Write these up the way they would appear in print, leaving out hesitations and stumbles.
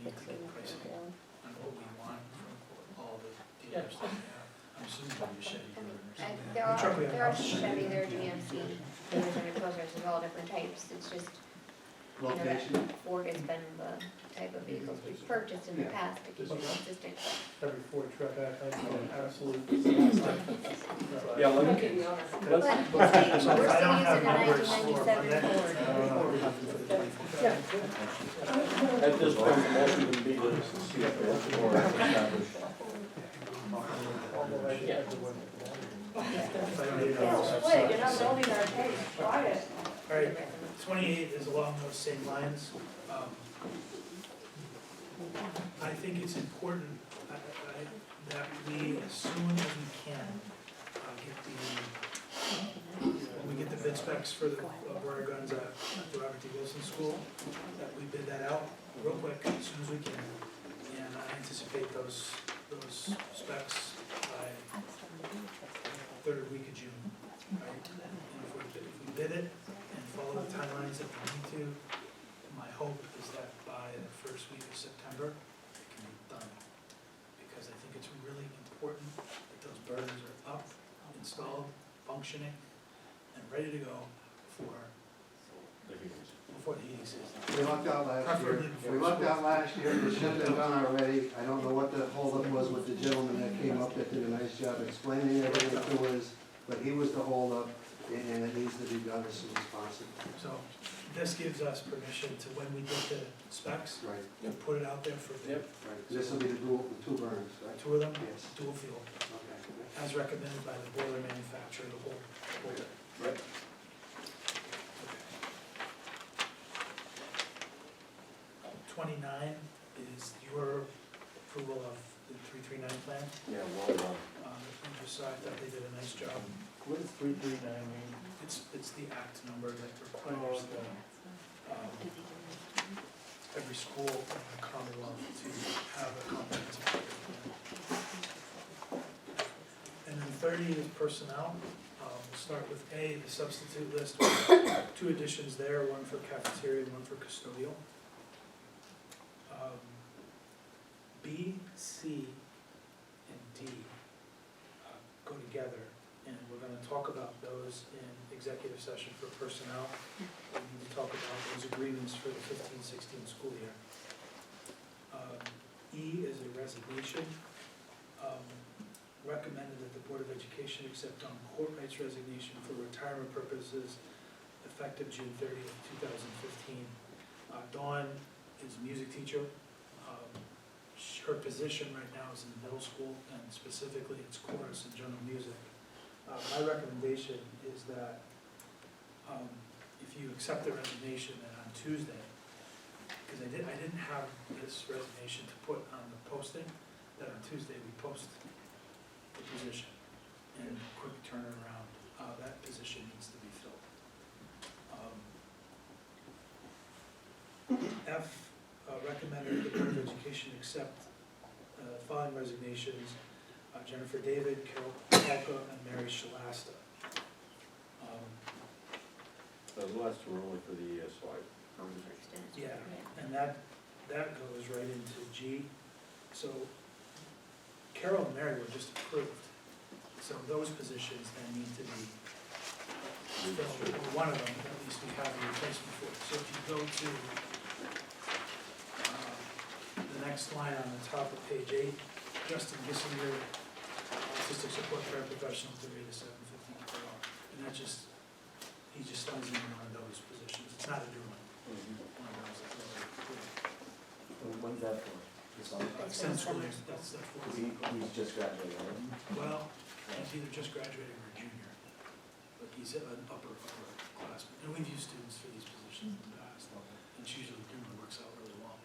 need to get pricing on what we want from all the dealers that we have. I'm assuming it'll be a Chevy dealer or something. There Which truck we are, have there are now? Chevy, there are GMC, there's any Cozars of all different types, it's just, you know, that Location? Ford has been the type of vehicles we've purchased in the Yeah. past to keep it consistent. Every Ford truck I have an absolute disaster. Yeah, But let's, we're still So if I don't have using a numbers for 1997 Monday, I don't know what we're having for the 24th. at this point, the motion would be to see if or establish. Yeah. If I don't need Yeah, numbers. split, you're not building our case, quiet. All right, 28 is along those same lines. I think it's important that we, as soon as we can, when we get the bid specs for the water guns at the Robert T. Wilson School, that we bid that out real quick, as soon as we can. And I anticipate those specs by third week of June, right? And if we bid it and follow the timelines that we need to, my hope is that by the first week of September, it can be done. Because I think it's really important that those burners are up, installed, functioning, and ready to go before the heating season. We lucked out last year. Preferably before We lucked out school. last year, it should have been done already. I don't know what the holdup was with the gentleman that came up that did a nice job explaining everything to us, but he was the holdup, and it needs to be done as soon as possible. So this gives us permission to, when we get the specs, Right, to put it out there for bid. right. This will be the two burners, right? Two of them, Yes. dual fuel, Okay. as recommended by the boiler manufacturer, the whole. Right. 29 is your approval of the 339 plan. Yeah, well done. And just, I thought they did a nice job. What does 339 mean? It's the act number that requires the, every school in the Commonwealth to have a comprehensive plan. And then 30 is personnel. We'll start with A, the substitute list, with two additions there, one for cafeteria and one for custodial. B, C, and D go together, and we're gonna talk about those in executive session for personnel. We need to talk about those agreements for the 15-16 school year. E is a resignation. Recommended that the Board of Education accept Dawn Courtwright's resignation for retirement purposes effective June 30th, 2015. Dawn is a music teacher. Her position right now is in the middle school, and specifically it's chorus and general music. My recommendation is that if you accept the resignation, then on Tuesday, because I didn't have this resignation to put on the posting, that on Tuesday we post the position and quick turnaround. That position needs to be filled. F, recommended that the Board of Education accept following resignations: Jennifer David, Carol Polka, and Mary Shalasta. Those last two are only for the ESY. Yeah, and that goes right into G. So Carol and Mary were just approved, so those positions then need to be filled, or one of them, at least we have a replacement for. So if you go to the next line on the top of page 8, Justin Gissinger, autistic support paraprofessional, 3 to 7.15 per hour. And that just, he just signs in on those positions. It's not a new one. One of those that's already approved. When's that for? This summer? Since school year, that's the Because fourth. he's just graduated, right? Well, he's either just graduating or a junior, but he's an upper classman. And we've used students for these positions in the past, and it's usually works out really well.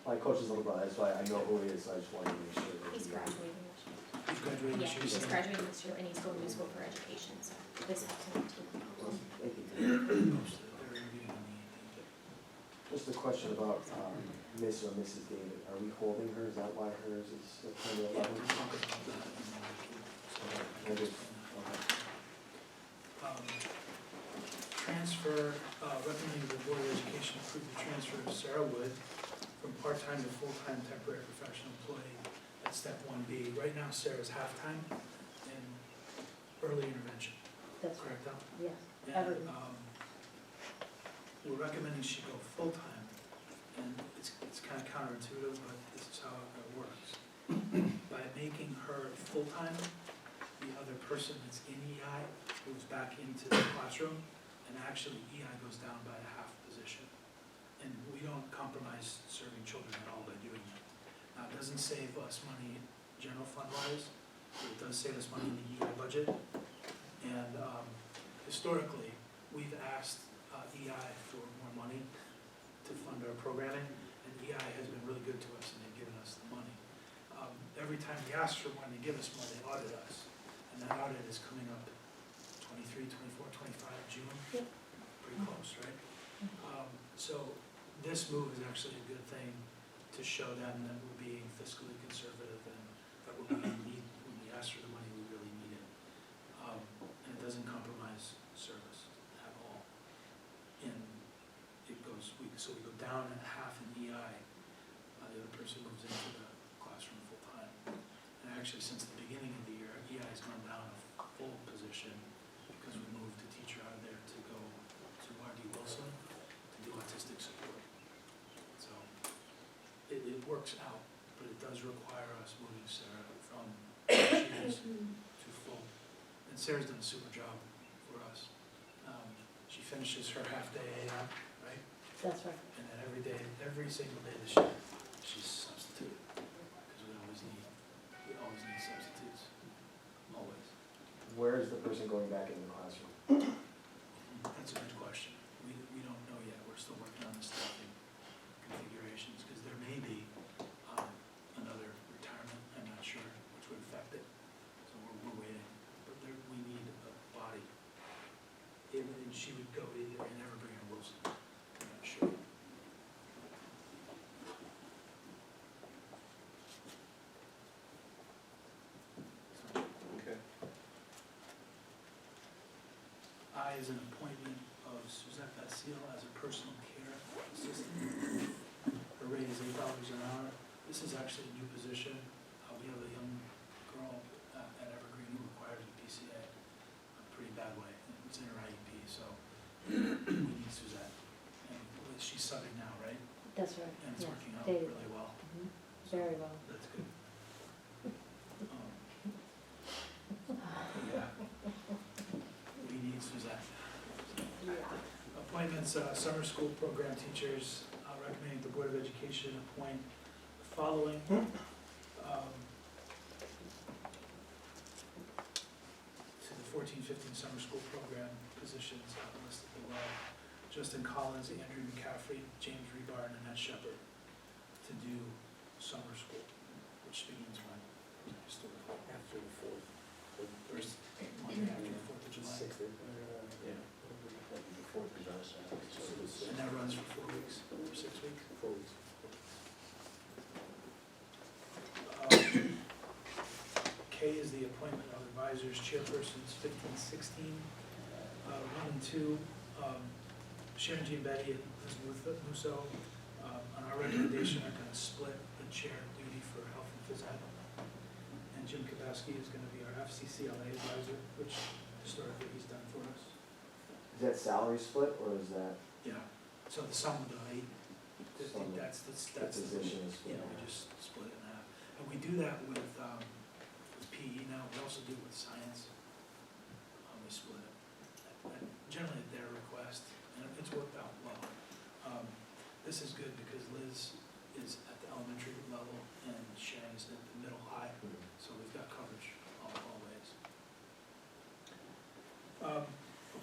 My coach's little brother, that's why I know who he is, so I just wanted to make sure that He's he- graduating this year. He's graduating Yeah, this year. he's so- graduating this year and he's going to school for education, so this is his team. Thank you. Most of they're interviewing on the 18th. Just a question about Miss or Mrs. David, are we holding her, is that why hers is still kind of Yeah, 11? we're talking about that in the I just, okay. Transfer, recommending the Board of Education approve the transfer of Sarah Wood from part-time to full-time temporary professional employee at step 1B. Right now Sarah's half-time in early intervention, That's correct, Al? yes. And, Everything. we're recommending she go full-time, and it's kind of counterintuitive, but this is how it works. By making her full-time, the other person that's in EI moves back into the classroom, and actually EI goes down by a half position. And we don't compromise serving children at all by doing that. Now, it doesn't save us money general fund-wise, but it does save us money in the EI budget. And historically, we've asked EI for more money to fund our programming, and EI has been really good to us, and they've given us the money. Every time we ask for money, they give us more, they audit us. And that audit is coming up 23, 24, 25 June. Yep. Pretty close, right? So this move is actually a good thing to show them that we're being fiscally conservative and that when we ask for the money, we really need it. And it doesn't compromise service at all. And it goes, so we go down at half in EI, the other person moves into the classroom full-time. And actually, since the beginning of the year, EI has gone down a full position because we moved a teacher out of there to go to R.D. Wilson to do autistic support. So it works out, but it does require us moving Sarah from where she is to full. And Sarah's done a super job for us. She finishes her half-day AM, right? That's right. And then every single day this year, she's substituted, because we always need substitutes, always. Where is the person going back in the classroom? That's a good question. We don't know yet, we're still working on the staffing configurations, because there may be another retirement, I'm not sure, which would affect it, so we're waiting. But we need a body. And she would go either in Evergreen or Wilson, I'm not sure. Okay. I is an appointment of Suzette Basile as a personal care assistant. Her rate is $8 an hour. This is actually a new position. We have a young girl at Evergreen who requires a PCA a pretty bad way. It's in her IEP, so we need Suzette. And she's subbing now, right? That's right. And it's Yes. working out David. really well. Mhm. Very well. That's good. Yeah. We need Suzette. Appointments, summer school program teachers, recommending the Board of Education appoint the following. To the 14-15 summer school program positions listed below. Justin Collins, Andrew McCaffrey, James Rebar, and Annette Shepherd to do summer school, which begins when? Historically. After the fourth. First Monday after the 4th of July. Yeah. The fourth is on a Saturday, so it's And that runs for 4 weeks, or 6 weeks. 4 weeks. K is the appointment of advisors, chairpersons, 15-16. 1 and 2, Sharon Jean Betty and Elizabeth Musso, on our recommendation, are going to split the chair duty for health and phys ed. And Jim Kabowski is going to be our FCCLA advisor, which historically he's done for us. Is that salary split, or is that Yeah, so the sum of the 8, Sum of that's the the position is Yeah, split? we just split it in half. And we do that with PE now, we also do it with science. We split it, and generally at their request, and it's worked out well. This is good because Liz is at the elementary level and Sharon is at the middle high, so we've got coverage all ways.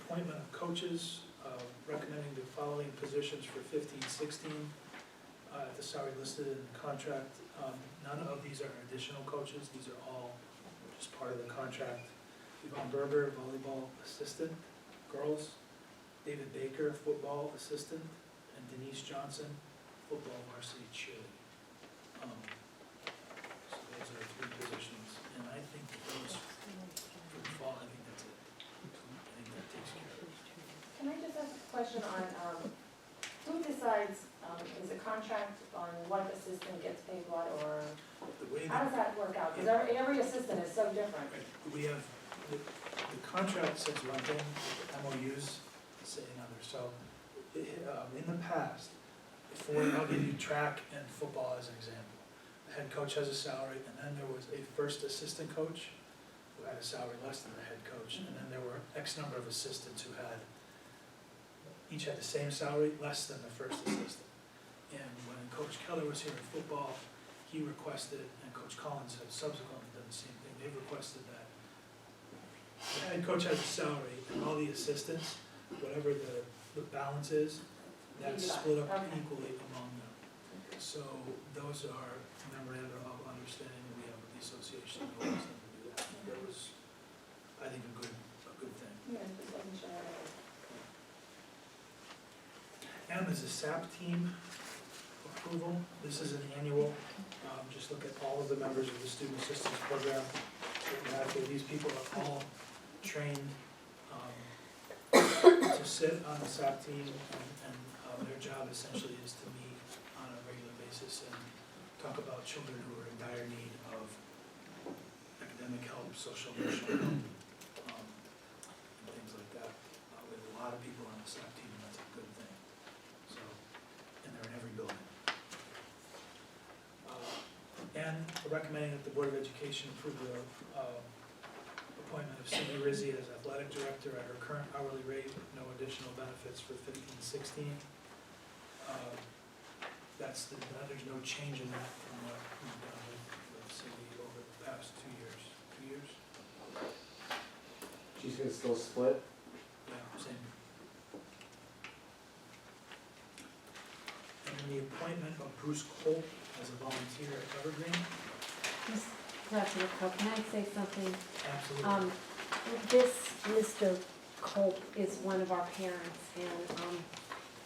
Appointment of coaches, recommending the following positions for 15-16 at the salary listed in the contract. None of these are additional coaches, these are all just part of the contract. Yvonne Berger, volleyball assistant, girls. David Baker, football assistant, and Denise Johnson, football varsity cheerleading. So those are 3 positions, and I think those, for the fall, I think that's it. I think that takes care of it. Can I just ask a question on, who decides, is a contract on what assistant gets paid what, or The way how that, does that work out? Because every assistant is so different. we have, the contract says one thing, MOUs say another, so, in the past, I'll give you track and football as an example. The head coach has a salary, and then there was a first assistant coach who had a salary less than the head coach, and then there were X number of assistants who each had the same salary, less than the first assistant. And when Coach Keller was here in football, he requested, and Coach Collins has subsequently done the same thing, they've requested that the head coach has a salary, and all the assistants, whatever the balance is, that's split up Okay. equally among them. So those are memorandum of understanding that we have with the association, that allows them to do that. That was, I think, a good thing. Yeah, just wasn't sure. M is a SAP team approval. This is an annual, just look at all of the members of the student assistance program. These people are all trained to sit on the SAP team, and their job essentially is to meet on a regular basis and talk about children who are in dire need of academic help, social, emotional help, and things like that. We have a lot of people on the SAP team, and that's a good thing. So, and they're in every building. And recommending that the Board of Education approve the appointment of Cindy Rizzi as athletic director at her current hourly rate, with no additional benefits for 15-16. There's no change in that from what we've done with Cindy over the past 2 years. 2 years? She's gonna still split? Yeah, same. And then the appointment of Bruce Colt as a volunteer at Evergreen. Dr. McCall, can I say something? Absolutely. This Mr. Culp is one of our parents, and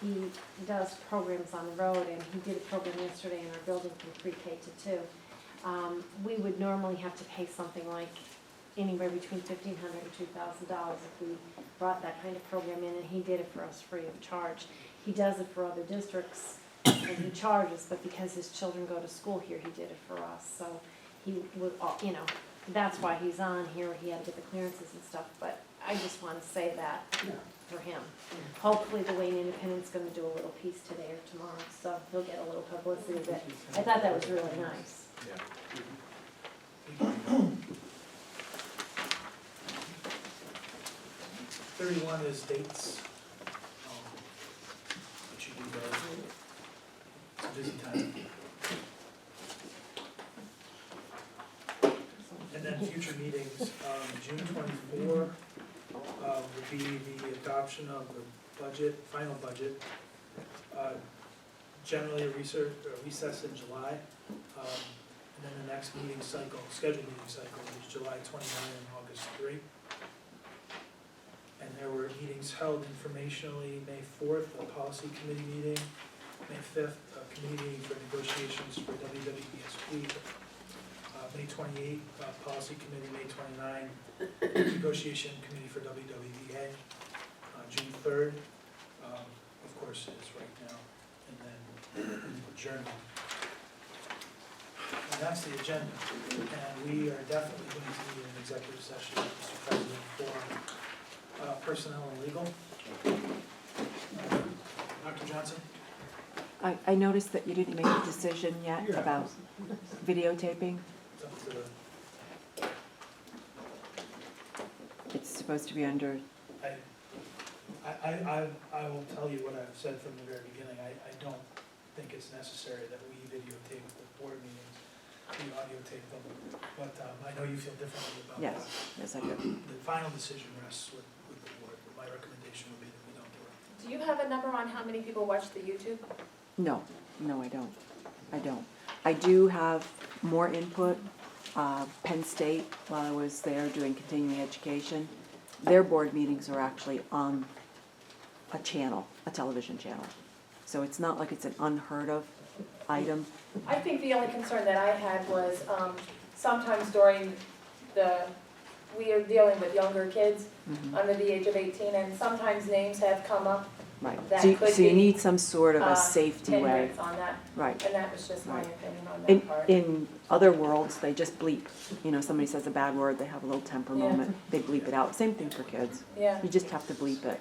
he does programs on the road, and he did a program yesterday in our building from pre-K to 2. We would normally have to pay something like anywhere between $1,500 and $2,000 if we brought that kind of program in, and he did it for us free of charge. He does it for other districts, and he charges, but because his children go to school here, he did it for us, so he would, that's why he's on here, he had to get the clearances and stuff, but I just want to say that for him. Hopefully the Wayne Independent's going to do a little piece today or tomorrow, so he'll get a little publicity, but I thought that was really nice. Yeah. 31 is dates. What you do there. It's a busy time. And then future meetings, June 24 would be the adoption of the budget, final budget. Generally a recess in July. And then the next meeting cycle, scheduled meeting cycle, is July 29 and August 3. And there were meetings held informationally, May 4th, a policy committee meeting, May 5th, a committee meeting for negotiations for WWESP, May 28th, policy committee, May 29th, negotiation committee for WWEA, June 3rd, of course, it's right now, and then adjournment. And that's the agenda, and we are definitely going to need an executive session, Mr. President, for personnel and legal. Dr. Johnson? I noticed that you didn't make a decision yet Yeah. about videotaping. It's up to the, It's supposed to be under, I will tell you what I've said from the very beginning. I don't think it's necessary that we videotape the board meetings, we audio tape them, but I know you feel differently about that. yes, I do. The final decision rests with the board, but my recommendation would be that we don't do it. Do you have a number on how many people watch the YouTube? No, I don't. I do have more input. Penn State, while I was there doing continuing education, their board meetings are actually on a channel, a television channel. So it's not like it's an unheard of item. I think the only concern that I had was sometimes during we are dealing with younger kids Mhm. under the age of 18, and sometimes names have come up Right, That so you, could so you be, need some sort of a safety way, hindrance on that, right. and that was just my Right. opinion on In, that part. in other worlds, they just bleep, you know, somebody says a bad word, they have a little temper Yeah. moment, they bleep it out, same thing for kids, Yeah, you just have to bleep it,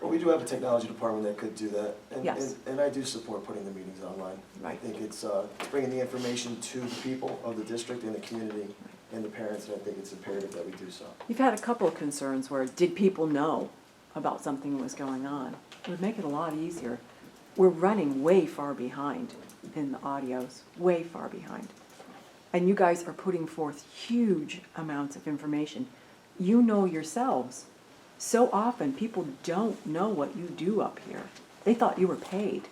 Well, we do have a technology department that could do that. Yes. And I do support putting the meetings online. I right. think it's bringing the information to the people of the district and the community and the parents, and I think it's imperative that we do so. You've had a couple of concerns where, did people know about something that was going on? It would make it a lot easier. We're running way far behind in the audios, way far behind. And you guys are putting forth huge amounts of information. You know yourselves, so often people don't know what you do up here. They thought you were paid.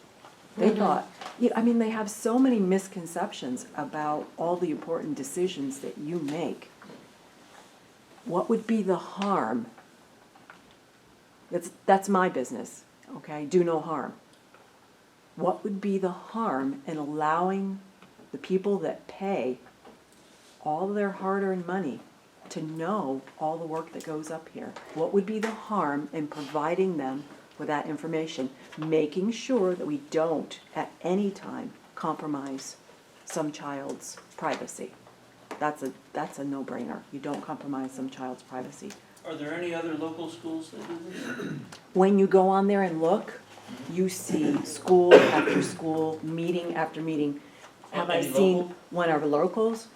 They thought, yeah, I mean, they have so many misconceptions about all the important decisions that you make. What would be the harm? That's my business, okay? Do no harm. What would be the harm in allowing the people that pay all their hard-earned money to know all the work that goes up here? What would be the harm in providing them with that information, making sure that we don't at any time compromise some child's privacy? That's a no-brainer. You don't compromise some child's privacy. Are there any other local schools that do this? When you go on there and look, you see school after school, meeting after meeting. Have I Any seen local? one of our locals?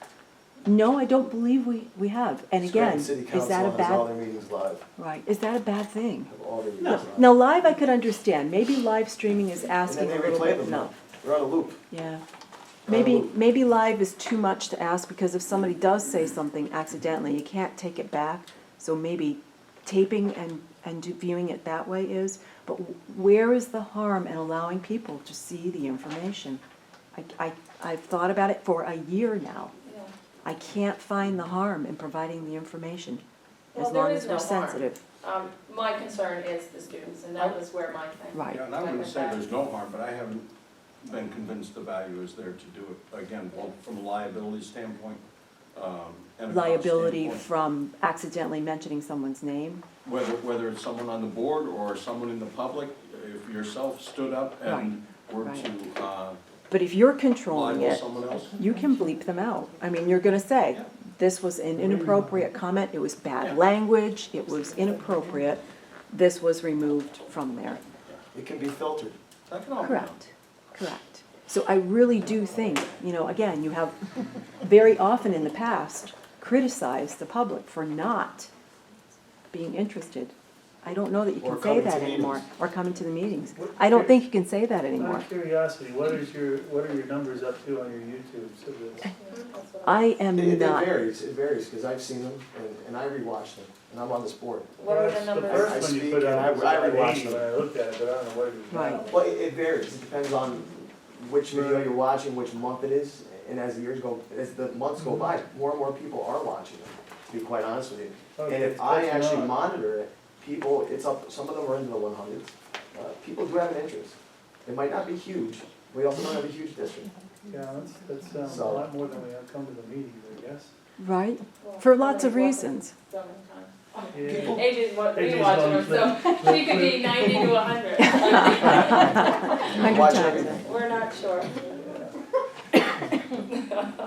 No, I don't believe we have. And again, Scranton City is that a Council has all bad, their meetings live, right, is that a bad thing? have all their meetings No. live. Now, live I could understand. Maybe live streaming is And asking then a they little replay bit, them, no. they're on a loop. Yeah. Oh. Maybe live is too much to ask, because if somebody does say something accidentally, you can't take it back. So maybe taping and viewing it that way is, but where is the harm in allowing people to see the information? I've thought about it for a year now. yeah. I can't find the harm in providing the information, as Well, there long is as we're no harm. sensitive. My concern is the students, and that was where my thing. Right. Yeah, and I wouldn't say there's no harm, but I haven't been convinced the value is there to do it, again, both from a liability standpoint, and a cost Liability standpoint. from accidentally mentioning someone's name. Whether it's someone on the board or someone in the public, if yourself stood up and were Right. to But if you're controlling libel it, someone else. you can bleep them out. I mean, you're gonna say, Yeah. this was an inappropriate comment, it was Yeah. bad language, it was inappropriate, this was removed from there. It can be filtered. That can all be done. Correct, correct. So I really do think, you know, again, you have very often in the past criticized the public for not being interested. I don't know that you Or can say coming that to anymore, meetings. or coming to the meetings. I don't think you can say that Out anymore. of curiosity, what are your numbers up to on your YouTubes of this? That's what I am It not, varies, because I've seen them, and I rewatch them, and I'm on this board. What are the The numbers? I first one you speak put and out was I about rewatch 80 them. when I looked at it, but I don't know what it is now. Right. Well, it varies, it depends on which video you're watching, which month it is, and as the years go, as the months go by, more and more people are watching them, to be quite honest with you. Okay, And if it's I catching actually on. monitor it, people, it's up, some of them are into the 100s. People do have an interest. It might not be huge, we also don't have a huge district. Yeah, that's a So- lot more than we have come to the meetings, I guess. right? Well, For lots of somebody's reasons. watching so many times. Yeah. AJ's AJ's rewatching them, going so she could be 90 to 100. 100 Watch times. everything. We're not sure.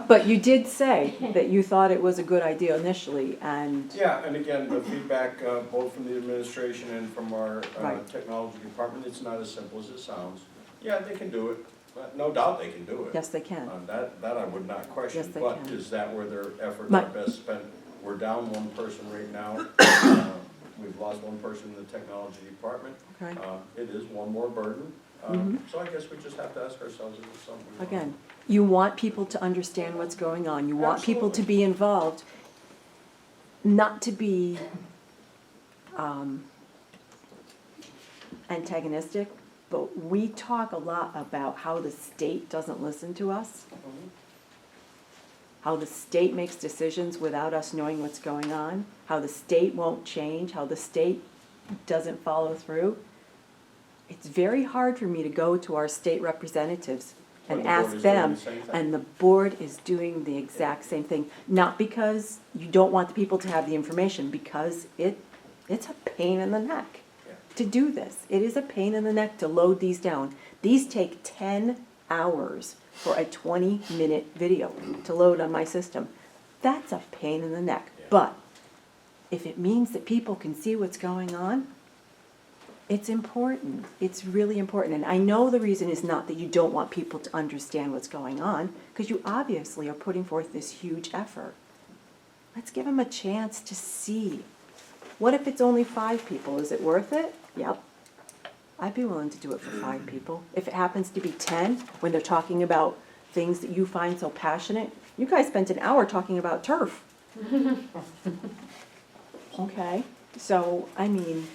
But you did say that you thought it was a good idea initially, and, Yeah, and again, the feedback, both from the administration and from our Right. technology department, it's not as simple as it sounds. Yeah, they can do it, but no doubt they can do it. yes, they can. That I would not question. Yes, they But can. is that where their efforts My- are best spent? We're down one person right now. We've lost one person in the technology department. Okay. It is one more burden. Mhm. So I guess we just have to ask ourselves if it's something we want. Again, you want people to understand what's going on, you want people to Absolutely. be involved, not to be antagonistic, but we talk a lot about how the state doesn't listen to us, Mhm. how the state makes decisions without us knowing what's going on, how the state won't change, how the state doesn't follow through. It's very hard for me to go to our state representatives When and the board ask is doing them, the same thing. and the board is doing the exact same thing. Not because you don't want the people to have the information, because it's a pain in the neck. Yeah. to do this. It is a pain in the neck to load these down. These take 10 hours for a 20-minute video to load on my system. That's a pain in the neck. Yeah. But if it means that people can see what's going on, it's important. It's really important. And I know the reason is not that you don't want people to understand what's going on, because you obviously are putting forth this huge effort. Let's give them a chance to see. What if it's only 5 people? Is it worth it? Yep. I'd be willing to do it for 5 people. If it happens to be 10, when they're talking about things that you find so passionate, you guys spent an hour talking about turf. Okay, so, I mean,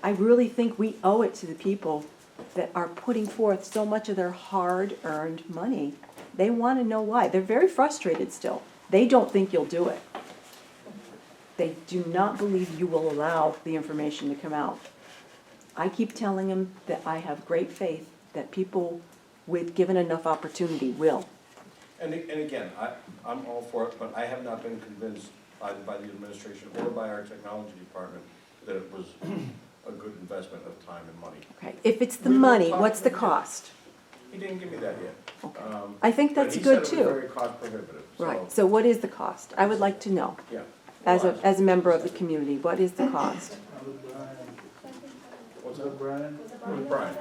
I really think we owe it to the people that are putting forth so much of their hard-earned money. They want to know why. They're very frustrated still. They don't think you'll do it. They do not believe you will allow the information to come out. I keep telling them that I have great faith that people with given enough opportunity will. And again, I'm all for it, but I have not been convinced either by the administration or by our technology department that it was a good investment of time and money. Okay, if it's the We will money, talk what's the to them. cost? He didn't give me that yet. Okay. I think that's good But he said it too. was very cost prohibitive, so, Right, so what is the cost? I would like to know, yeah. as Well, a member of the community, what is the cost? What's Was that? it Brian? It was Brian.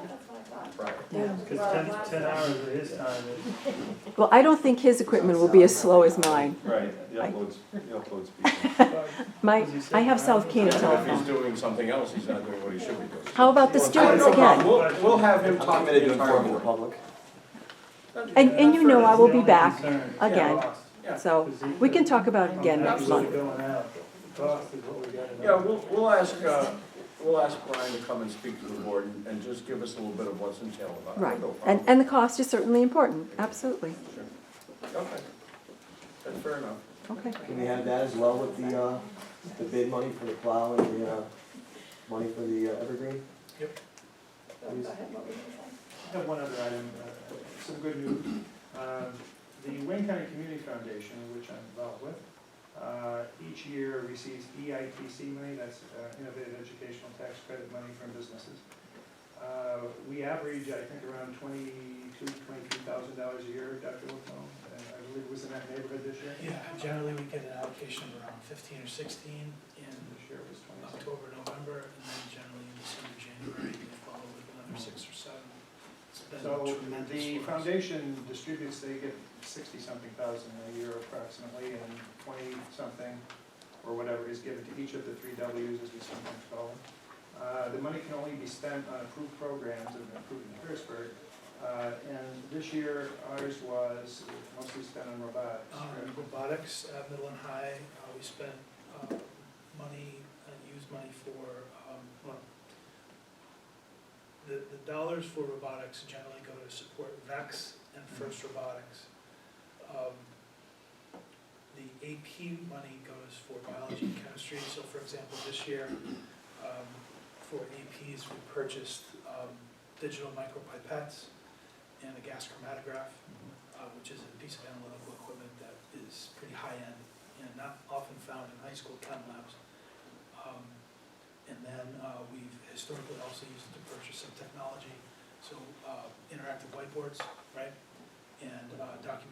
Brian. Yeah. Because 10 hours of his time is. Well, I don't think his equipment will be as slow as mine. Right, the I- upload speed. I have South Canaan If he's telephone. doing something else, he's not doing what he should be doing. How about the students again? We'll have him I'm talk to committed the to entire informing the board. public. And you know I will be back Again. again, Yeah. so we can talk about it again next month. Going out, the cost is what we got. Yeah, we'll ask Brian to come and speak to the board and just give us a little bit of what's entailed about it. Right, No problem. and the cost is certainly important, absolutely. Sure. Okay. That's fair enough. Okay. Can we have that as well with the bid money for the plow and the, money for the evergreen? Yep. Please. I have one other item, some good news. The Wayne County Community Foundation, which I'm involved with, each year receives EITC money, that's Innovative Educational Tax Credit money from businesses. We average, I think, around $22,000 to $23,000 a year, Dr. Wilco, and I believe it was in that neighborhood this year. Yeah, generally we get an allocation of around 15 or 16 in This year it was 26. October, November, and then generally in December, January, they follow with another 6 or 7. It's been So tremendous the for us. foundation distributes, they get 60-something thousand a year approximately, and 20-something or whatever is given to each of the 3 Ws, as we sometimes call them. The money can only be spent on approved programs that have been approved in Harrisburg. And this year, ours was mostly spent on robotics. Robotics at middle and high, we spent money, used money for, well, the dollars for robotics generally go to support VEX and FIRST Robotics. The AP money goes for biology and chemistry, so for example, this year, for APs, we purchased digital micropipettes and a gas chromatograph, which is a piece of analytical equipment that is pretty high-end and not often found in high school chem labs. And then we've historically also used it to purchase some technology, so interactive whiteboards, right? And document